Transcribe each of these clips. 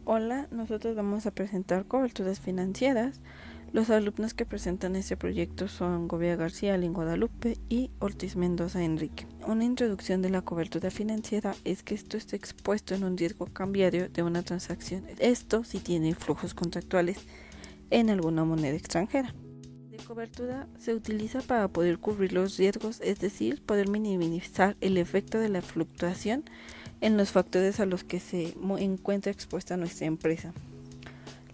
Hola, nosotros vamos a presentar coberturas financieras. Los alumnos que presentan este proyecto son Govia García Lin Guadalupe y Ortiz Mendoza Enrique. Una introducción de la cobertura financiera es que esto está expuesto en un riesgo cambiario de una transacción. Esto si tiene flujos contractuales en alguna moneda extranjera. La cobertura se utiliza para poder cubrir los riesgos, es decir, poder minimizar el efecto de la fluctuación en los factores a los que se encuentra expuesta nuestra empresa.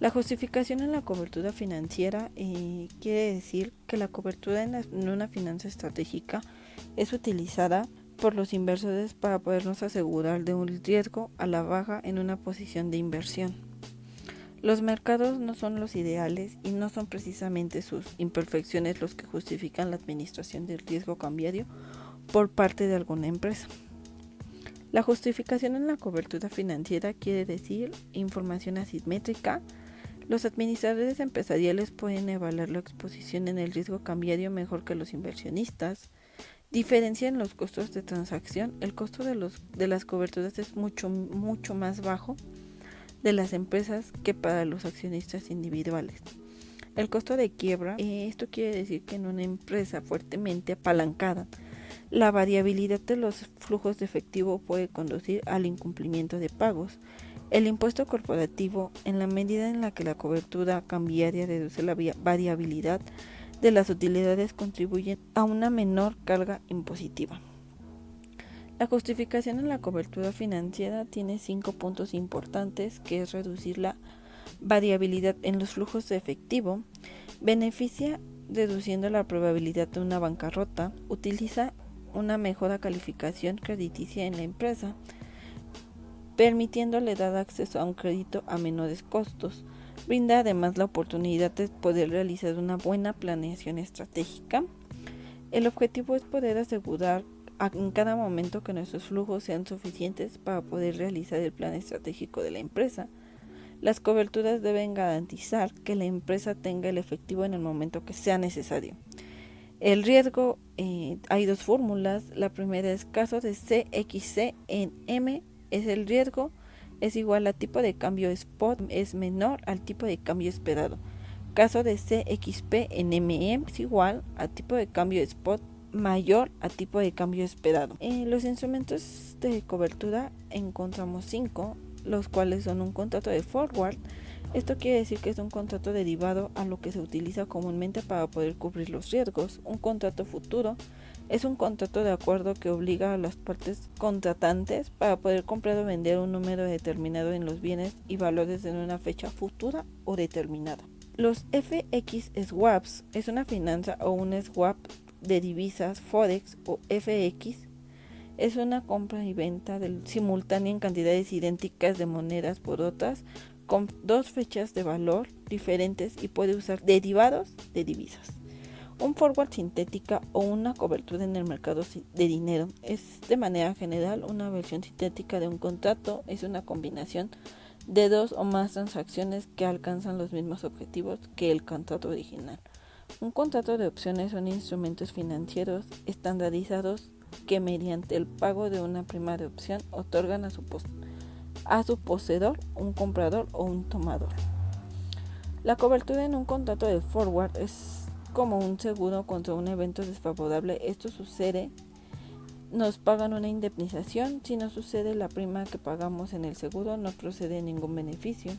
La justificación en la cobertura financiera quiere decir que la cobertura en una finanza estratégica es utilizada por los inversores para podernos asegurar de un riesgo a la baja en una posición de inversión. Los mercados no son los ideales y no son precisamente sus imperfecciones los que justifican la administración del riesgo cambiario por parte de alguna empresa. La justificación en la cobertura financiera quiere decir información asimétrica. Los administradores empresariales pueden evaluar la exposición en el riesgo cambiario mejor que los inversionistas. Diferencian los costos de transacción. El costo de las coberturas es mucho más bajo de las empresas que para los accionistas individuales. El costo de quiebra, esto quiere decir que en una empresa fuertemente apalancada, la variabilidad de los flujos de efectivo puede conducir al incumplimiento de pagos. El impuesto corporativo, en la medida en la que la cobertura cambiaria reduce la variabilidad de las utilidades, contribuye a una menor carga impositiva. La justificación en la cobertura financiera tiene 5 puntos importantes, que es reducir la variabilidad en los flujos de efectivo, beneficia reduciendo la probabilidad de una bancarrota, utiliza una mejor calificación crediticia en la empresa, permitiéndole dar acceso a un crédito a menores costos, brinda además la oportunidad de poder realizar una buena planeación estratégica. El objetivo es poder asegurar en cada momento que nuestros flujos sean suficientes para poder realizar el plan estratégico de la empresa. Las coberturas deben garantizar que la empresa tenga el efectivo en el momento que sea necesario. El riesgo, hay dos fórmulas. La primera es caso de CXC en M es el riesgo, es igual a tipo de cambio spot, es menor al tipo de cambio esperado. Caso de CXP en MM es igual a tipo de cambio spot mayor a tipo de cambio esperado. En los instrumentos de cobertura encontramos 5, los cuales son un contrato de forward. Esto quiere decir que es un contrato derivado a lo que se utiliza comúnmente para poder cubrir los riesgos. Un contrato futuro es un contrato de acuerdo que obliga a las partes contratantes para poder comprar o vender un número determinado en los bienes y valores en una fecha futura o determinada. Los FX swaps es una finanza o un swap de divisas. Forex o FX es una compra y venta simultánea en cantidades idénticas de monedas por otras con dos fechas de valor diferentes y puede usar derivados de divisas. Un forward sintética o una cobertura en el mercado de dinero es de manera general una versión sintética de un contrato. Es una combinación de dos o más transacciones que alcanzan los mismos objetivos que el contrato original. Un contrato de opciones son instrumentos financieros estandarizados que mediante el pago de una prima de opción otorgan a su poseedor un comprador o un tomador. La cobertura en un contrato de forward es como un seguro contra un evento desfavorable. Esto sucede, nos pagan una indemnización. Si no sucede, la prima que pagamos en el seguro no procede ningún beneficio.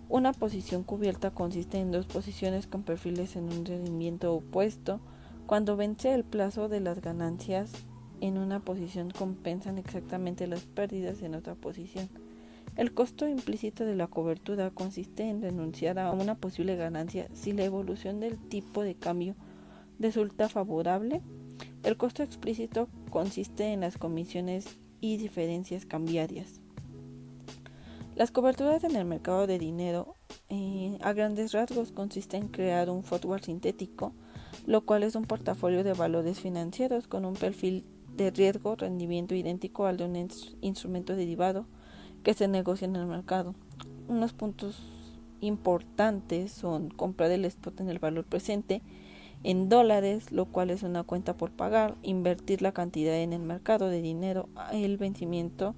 Una posición cubierta consiste en dos posiciones con perfiles en un rendimiento opuesto. Cuando vence el plazo de las ganancias en una posición compensan exactamente las pérdidas en otra posición. El costo implícito de la cobertura consiste en renunciar a una posible ganancia si la evolución del tipo de cambio resulta favorable. El costo explícito consiste en las comisiones y diferencias cambiarias. Las coberturas en el mercado de dinero, a grandes rasgos, consiste en crear un forward sintético, lo cual es un portafolio de valores financieros con un perfil de riesgo rendimiento idéntico al de un instrumento derivado que se negocia en el mercado. Unos puntos importantes son comprar el spot en el valor presente en dólares, lo cual es una cuenta por pagar, invertir la cantidad en el mercado de dinero, el vencimiento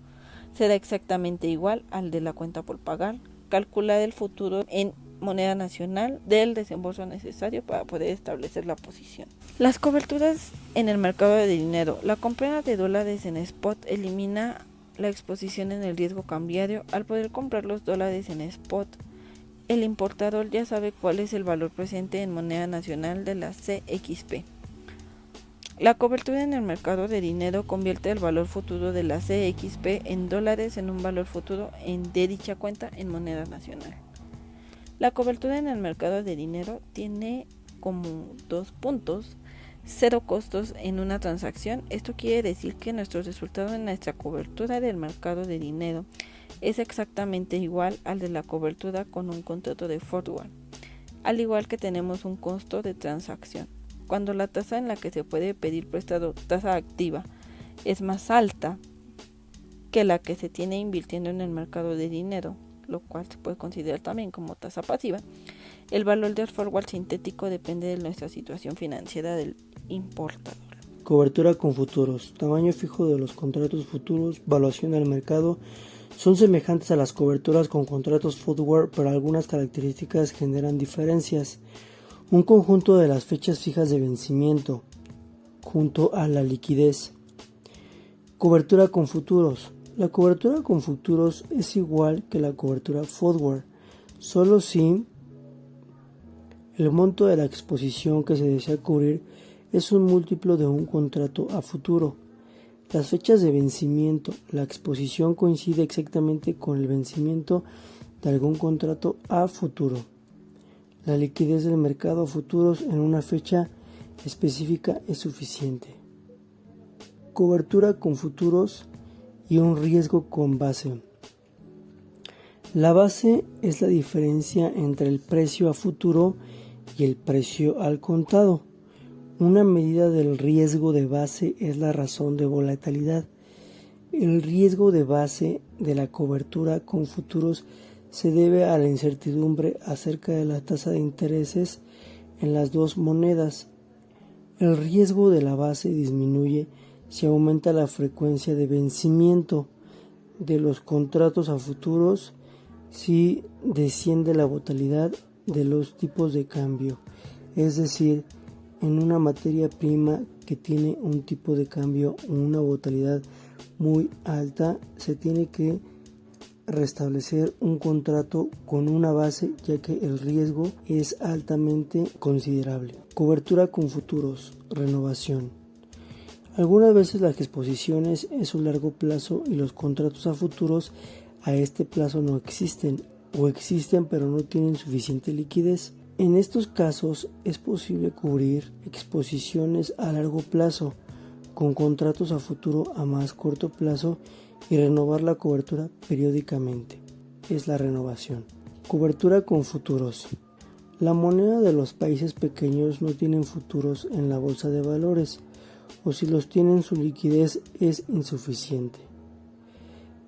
será exactamente igual al de la cuenta por pagar. calcular el futuro en moneda nacional del desembolso necesario para poder establecer la posición. Las coberturas en el mercado de dinero. La compra de dólares en spot elimina la exposición en el riesgo cambiario. Al poder comprar los dólares en spot, el importador ya sabe cuál es el valor presente en moneda nacional de la CXP. La cobertura en el mercado de dinero convierte el valor futuro de la CXP en dólares en un valor futuro de dicha cuenta en moneda nacional. La cobertura en el mercado de dinero tiene como 2 puntos: cero costos en una transacción. Esto quiere decir que nuestro resultado en nuestra cobertura del mercado de dinero es exactamente igual al de la cobertura con un contrato de forward, al igual que tenemos un costo de transacción. Cuando la tasa en la que se puede pedir prestado, tasa activa, es más alta que la que se tiene invirtiendo en el mercado de dinero, lo cual se puede considerar también como tasa pasiva, el valor del forward sintético depende de nuestra situación financiera del importador. Cobertura con futuros. Tamaño fijo de los contratos futuros, valuación del mercado. Son semejantes a las coberturas con contratos forward, pero algunas características generan diferencias. Un conjunto de las fechas fijas de vencimiento junto a la liquidez. Cobertura con futuros. La cobertura con futuros es igual que la cobertura forward, solo si el monto de la exposición que se desea cubrir es un múltiplo de un contrato a futuro. Las fechas de vencimiento. La exposición coincide exactamente con el vencimiento de algún contrato a futuro. La liquidez del mercado a futuros en una fecha específica es suficiente. Cobertura con futuros y un riesgo con base. La base es la diferencia entre el precio a futuro y el precio al contado. Una medida del riesgo de base es la razón de volatilidad. El riesgo de base de la cobertura con futuros se debe a la incertidumbre acerca de la tasa de intereses en las dos monedas. El riesgo de la base disminuye si aumenta la frecuencia de vencimiento de los contratos a futuros, si desciende la volatilidad de los tipos de cambio, es decir, en una materia prima que tiene un tipo de cambio o una volatilidad muy alta, se tiene que restablecer un contrato con una base, ya que el riesgo es altamente considerable. Cobertura con futuros, renovación. Algunas veces las exposiciones es un largo plazo y los contratos a futuros a este plazo no existen, o existen pero no tienen suficiente liquidez. En estos casos es posible cubrir exposiciones a largo plazo con contratos a futuro a más corto plazo y renovar la cobertura periódicamente. Es la renovación. Cobertura con futuros. La moneda de los países pequeños no tienen futuros en la bolsa de valores, o si los tienen, su liquidez es insuficiente.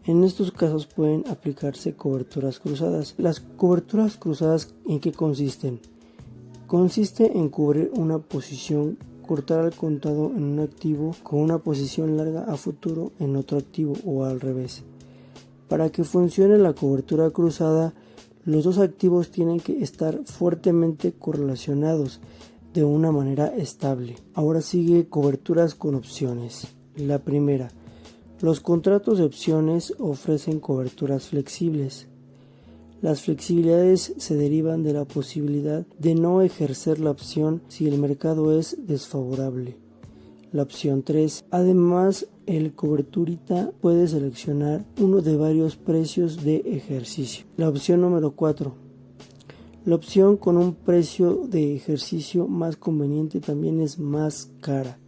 En estos casos pueden aplicarse coberturas cruzadas. Las coberturas cruzadas, ¿en qué consisten? Consiste en cubrir una posición, cortar al contado en un activo con una posición larga a futuro en otro activo, o al revés. Para que funcione la cobertura cruzada, los dos activos tienen que estar fuertemente correlacionados de una manera estable. Ahora sigue coberturas con opciones. La primera. Los contratos de opciones ofrecen coberturas flexibles. Las flexibilidades se derivan de la posibilidad de no ejercer la opción si el mercado es desfavorable. La opción 3. Además, el coberturista puede seleccionar uno de varios precios de ejercicio. La opción número 4. La opción con un precio de ejercicio más conveniente también es más cara.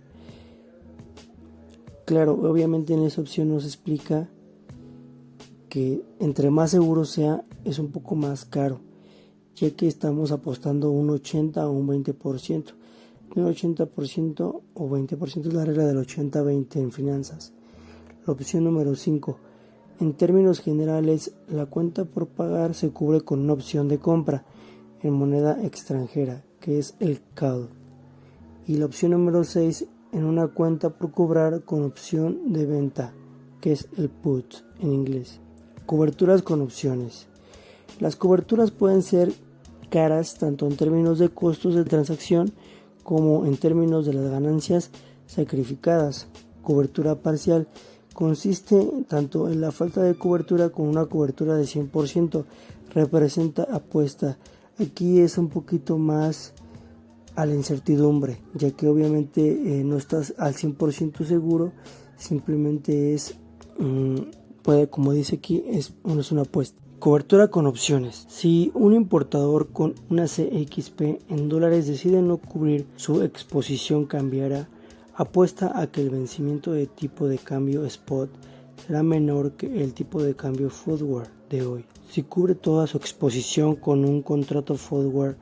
Claro, obviamente en esa opción nos explica que entre más seguro sea, es un poco más caro, ya que estamos apostando un 80 o un 20%. Un 80% o 20% es la regla del 80-20 en finanzas. La opción número 5. En términos generales, la cuenta por pagar se cubre con una opción de compra en moneda extranjera, que es el call. Y la opción número 6, en una cuenta por cobrar con opción de venta, que es el put en inglés. Coberturas con opciones. Las coberturas pueden ser caras tanto en términos de costos de transacción como en términos de las ganancias sacrificadas. Cobertura parcial consiste tanto en la falta de cobertura como una cobertura de 100%, representa apuesta. Aquí es un poquito más a la incertidumbre, ya que obviamente no estás al 100% seguro, simplemente es, como dice aquí, es una apuesta. Cobertura con opciones. Si un importador con una CXP en dólares decide no cubrir su exposición cambiaria, apuesta a que el vencimiento de tipo de cambio spot será menor que el tipo de cambio forward de hoy. Si cubre toda su exposición con un contrato forward,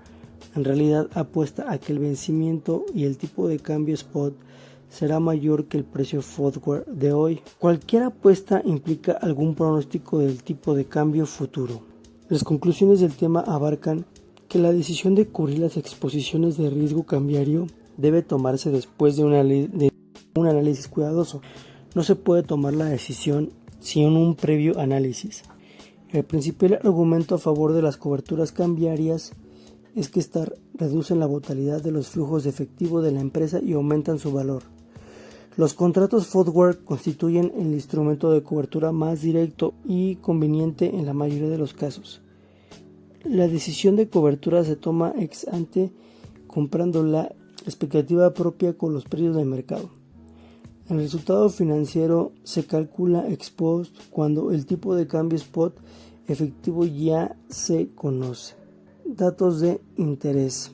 en realidad apuesta a que el vencimiento y el tipo de cambio spot será mayor que el precio forward de hoy. Cualquier apuesta implica algún pronóstico del tipo de cambio futuro. Las conclusiones del tema abarcan que la decisión de cubrir las exposiciones de riesgo cambiario debe tomarse después de un análisis cuidadoso. No se puede tomar la decisión sin un previo análisis. El principal argumento a favor de las coberturas cambiarias es que estas reducen la volatilidad de los flujos de efectivo de la empresa y aumentan su valor. Los contratos forward constituyen el instrumento de cobertura más directo y conveniente en la mayoría de los casos. La decisión de cobertura se toma ex ante, comprando la expectativa propia con los precios del mercado. El resultado financiero se calcula ex post cuando el tipo de cambio spot efectivo ya se conoce. Datos de interés.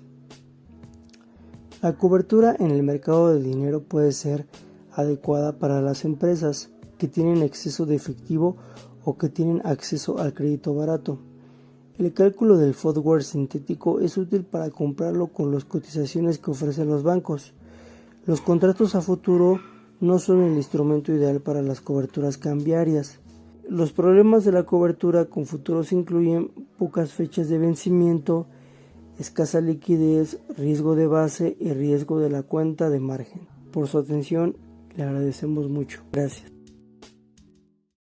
La cobertura en el mercado del dinero puede ser adecuada para las empresas que tienen exceso de efectivo o que tienen acceso al crédito barato. El cálculo del forward sintético es útil para comprarlo con las cotizaciones que ofrecen los bancos. Los contratos a futuro no son el instrumento ideal para las coberturas cambiarias. Los problemas de la cobertura con futuros incluyen pocas fechas de vencimiento, escasa liquidez, riesgo de base y riesgo de la cuenta de margen. Por su atención, le agradecemos mucho. Gracias.